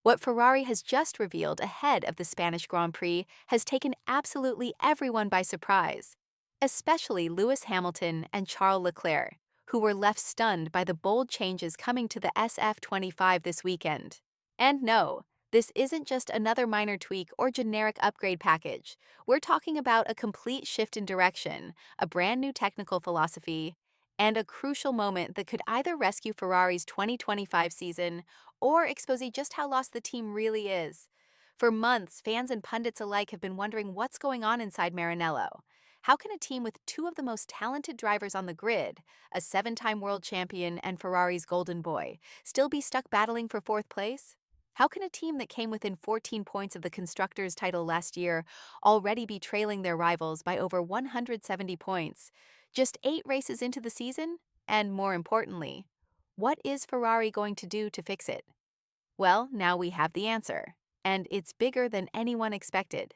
What Ferrari has just revealed ahead of the Spanish Grand Prix has taken absolutely everyone by surprise, especially Lewis Hamilton and Charles Leclerc, who were left stunned by the bold changes coming to the SF25 this weekend. And no, this isn't just another minor tweak or generic upgrade package. We're talking about a complete shift in direction, a brand new technical philosophy, and a crucial moment that could either rescue Ferrari's 2025 season or expose just how lost the team really is. For months, fans and pundits alike have been wondering what's going on inside Maranello. How can a team with two of the most talented drivers on the grid, a seven-time world champion and Ferrari's golden boy, still be stuck battling for fourth place? How can a team that came within 14 points of the Constructors' title last year already be trailing their rivals by over 170 points, just 8 races into the season? And more importantly, what is Ferrari going to do to fix it? Well, now we have the answer, and it's bigger than anyone expected.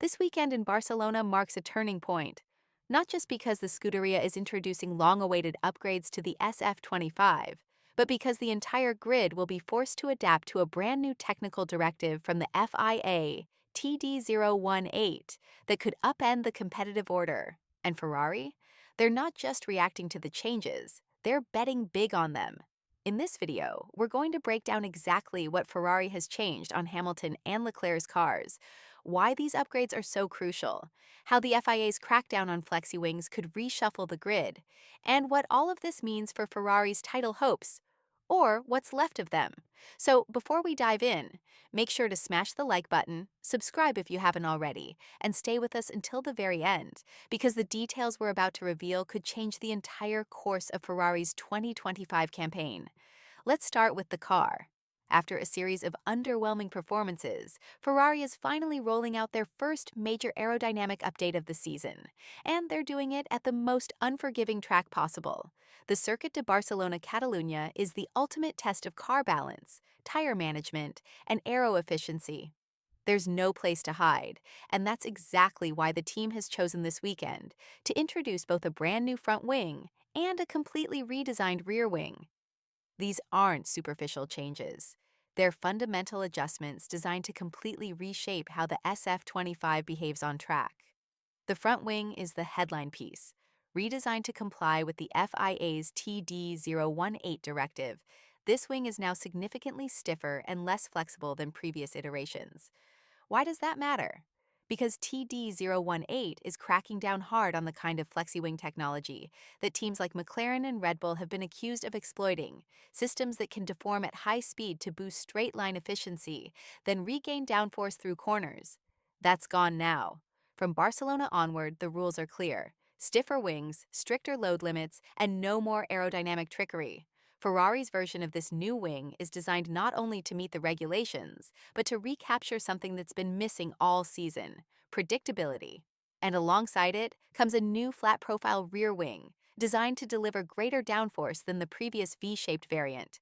This weekend in Barcelona marks a turning point, not just because the Scuderia is introducing long-awaited upgrades to the SF25, but because the entire grid will be forced to adapt to a brand new technical directive from the FIA, TD018, that could upend the competitive order. And Ferrari? They're not just reacting to the changes, they're betting big on them. In this video, we're going to break down exactly what Ferrari has changed on Hamilton and Leclerc's cars, why these upgrades are so crucial, how the FIA's crackdown on flexi wings could reshuffle the grid, and what all of this means for Ferrari's title hopes, or what's left of them. So before we dive in, make sure to smash the like button, subscribe if you haven't already, and stay with us until the very end, because the details we're about to reveal could change the entire course of Ferrari's 2025 campaign. Let's start with the car. After a series of underwhelming performances, Ferrari is finally rolling out their first major aerodynamic update of the season, and they're doing it at the most unforgiving track possible. The Circuit de Barcelona-Catalunya is the ultimate test of car balance, tire management, and aero efficiency. There's no place to hide, and that's exactly why the team has chosen this weekend to introduce both a brand new front wing and a completely redesigned rear wing. These aren't superficial changes. They're fundamental adjustments designed to completely reshape how the SF25 behaves on track. The front wing is the headline piece, redesigned to comply with the FIA's TD018 directive. This wing is now significantly stiffer and less flexible than previous iterations. Why does that matter? Because TD018 is cracking down hard on the kind of flexi-wing technology that teams like McLaren and Red Bull have been accused of exploiting, systems that can deform at high speed to boost straight-line efficiency, then regain downforce through corners. That's gone now. From Barcelona onward, the rules are clear. Stiffer wings, stricter load limits, and no more aerodynamic trickery. Ferrari's version of this new wing is designed not only to meet the regulations, but to recapture something that's been missing all season: predictability. And alongside it comes a new flat-profile rear wing, designed to deliver greater downforce than the previous V-shaped variant.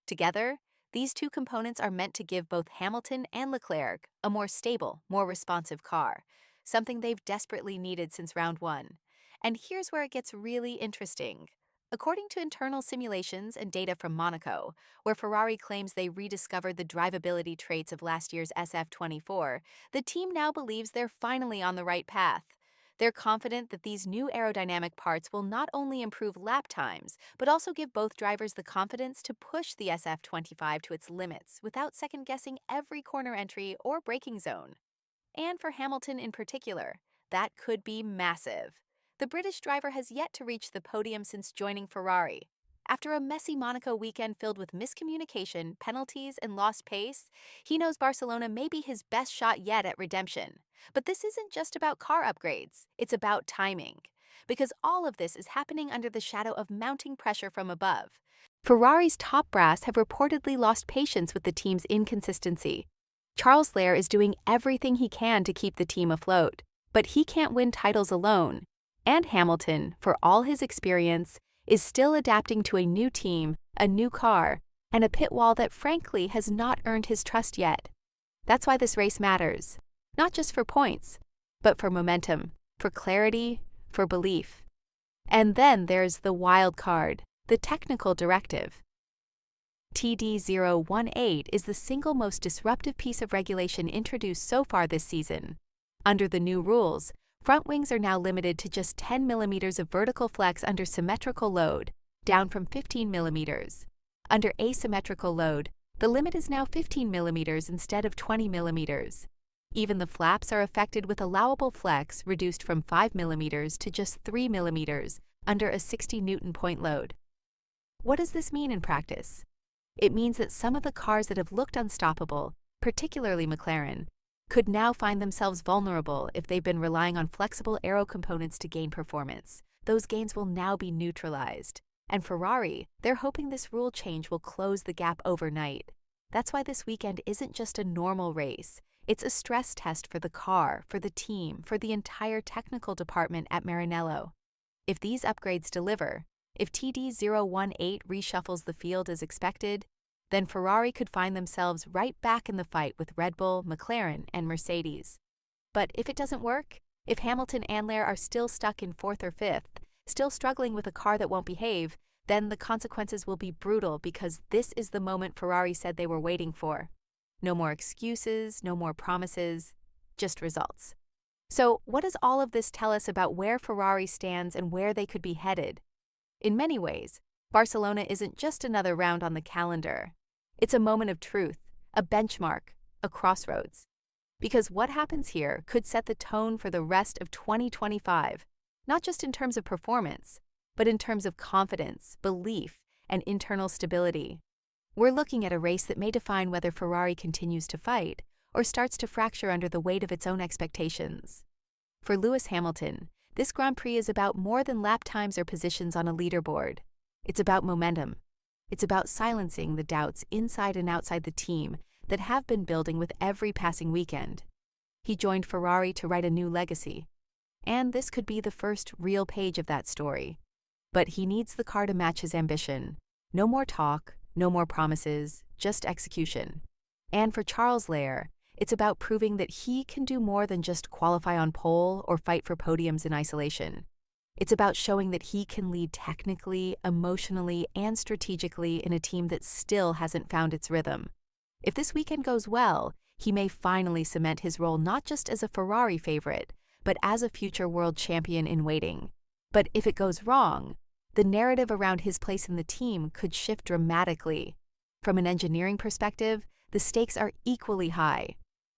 Together, these two components are meant to give both Hamilton and Leclerc a more stable, more responsive car, something they've desperately needed since round one. And here's where it gets really interesting. According to internal simulations and data from Monaco, where Ferrari claims they rediscovered the drivability traits of last year's SF24, the team now believes they're finally on the right path. They're confident that these new aerodynamic parts will not only improve lap times, but also give both drivers the confidence to push the SF25 to its limits without second-guessing every corner entry or braking zone. And for Hamilton in particular, that could be massive. The British driver has yet to reach the podium since joining Ferrari. After a messy Monaco weekend filled with miscommunication, penalties, and lost pace, he knows Barcelona may be his best shot yet at redemption. But this isn't just about car upgrades, it's about timing. Because all of this is happening under the shadow of mounting pressure from above. Ferrari's top brass have reportedly lost patience with the team's inconsistency. Charles Leclerc is doing everything he can to keep the team afloat, but he can't win titles alone. And Hamilton, for all his experience, is still adapting to a new team, a new car, and a pit wall that frankly has not earned his trust yet. That's why this race matters, not just for points, but for momentum, for clarity, for belief. And then there's the wild card, the technical directive. TD018 is the single most disruptive piece of regulation introduced so far this season. Under the new rules, front wings are now limited to just 10 millimeters of vertical flex under symmetrical load, down from 15 millimeters. Under asymmetrical load, the limit is now 15 millimeters instead of 20 millimeters. Even the flaps are affected with allowable flex reduced from 5 millimeters to just 3 millimeters under a 60 Newton point load. What does this mean in practice? It means that some of the cars that have looked unstoppable, particularly McLaren, could now find themselves vulnerable if they've been relying on flexible aero components to gain performance. Those gains will now be neutralized. And Ferrari, they're hoping this rule change will close the gap overnight. That's why this weekend isn't just a normal race. It's a stress test for the car, for the team, for the entire technical department at Maranello. If these upgrades deliver, if TD018 reshuffles the field as expected, then Ferrari could find themselves right back in the fight with Red Bull, McLaren, and Mercedes. But if it doesn't work, if Hamilton and Leclerc are still stuck in 4th or 5th, still struggling with a car that won't behave, then the consequences will be brutal because this is the moment Ferrari said they were waiting for. No more excuses, no more promises, just results. So what does all of this tell us about where Ferrari stands and where they could be headed? In many ways, Barcelona isn't just another round on the calendar. It's a moment of truth, a benchmark, a crossroads. Because what happens here could set the tone for the rest of 2025, not just in terms of performance, but in terms of confidence, belief, and internal stability. We're looking at a race that may define whether Ferrari continues to fight or starts to fracture under the weight of its own expectations. For Lewis Hamilton, this Grand Prix is about more than lap times or positions on a leaderboard. It's about momentum. It's about silencing the doubts inside and outside the team that have been building with every passing weekend. He joined Ferrari to write a new legacy, and this could be the first real page of that story. But he needs the car to match his ambition. No more talk, no more promises, just execution. And for Charles Leclerc, it's about proving that he can do more than just qualify on pole or fight for podiums in isolation. It's about showing that he can lead technically, emotionally, and strategically in a team that still hasn't found its rhythm. If this weekend goes well, he may finally cement his role not just as a Ferrari favorite, but as a future world champion in waiting. But if it goes wrong, the narrative around his place in the team could shift dramatically. From an engineering perspective, the stakes are equally high.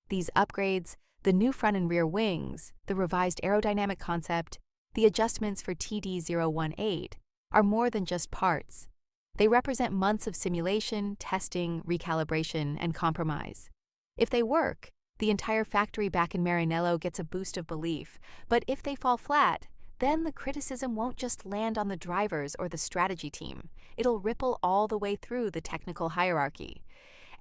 These upgrades, the new front and rear wings, the revised aerodynamic concept, the adjustments for TD018 are more than just parts. They represent months of simulation, testing, recalibration, and compromise. If they work, the entire factory back in Maranello gets a boost of belief, but if they fall flat, then the criticism won't just land on the drivers or the strategy team. It'll ripple all the way through the technical hierarchy.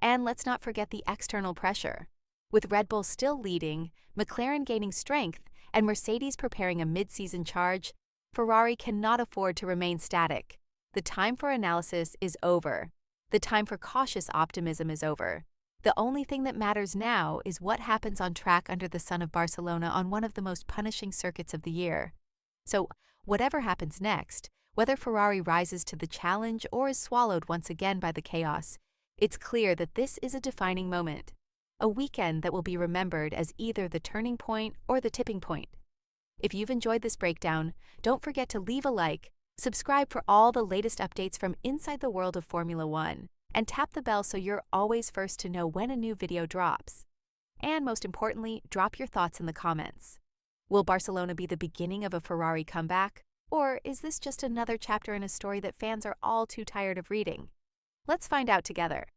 And let's not forget the external pressure. With Red Bull still leading, McLaren gaining strength, and Mercedes preparing a mid-season charge, Ferrari cannot afford to remain static. The time for analysis is over. The time for cautious optimism is over. The only thing that matters now is what happens on track under the sun of Barcelona on one of the most punishing circuits of the year. So, whatever happens next, whether Ferrari rises to the challenge or is swallowed once again by the chaos, it's clear that this is a defining moment. A weekend that will be remembered as either the turning point or the tipping point. If you've enjoyed this breakdown, don't forget to leave a like, subscribe for all the latest updates from inside the world of Formula One, and tap the bell so you're always first to know when a new video drops. And most importantly, drop your thoughts in the comments. Will Barcelona be the beginning of a Ferrari comeback? Or is this just another chapter in a story that fans are all too tired of reading? Let's find out together.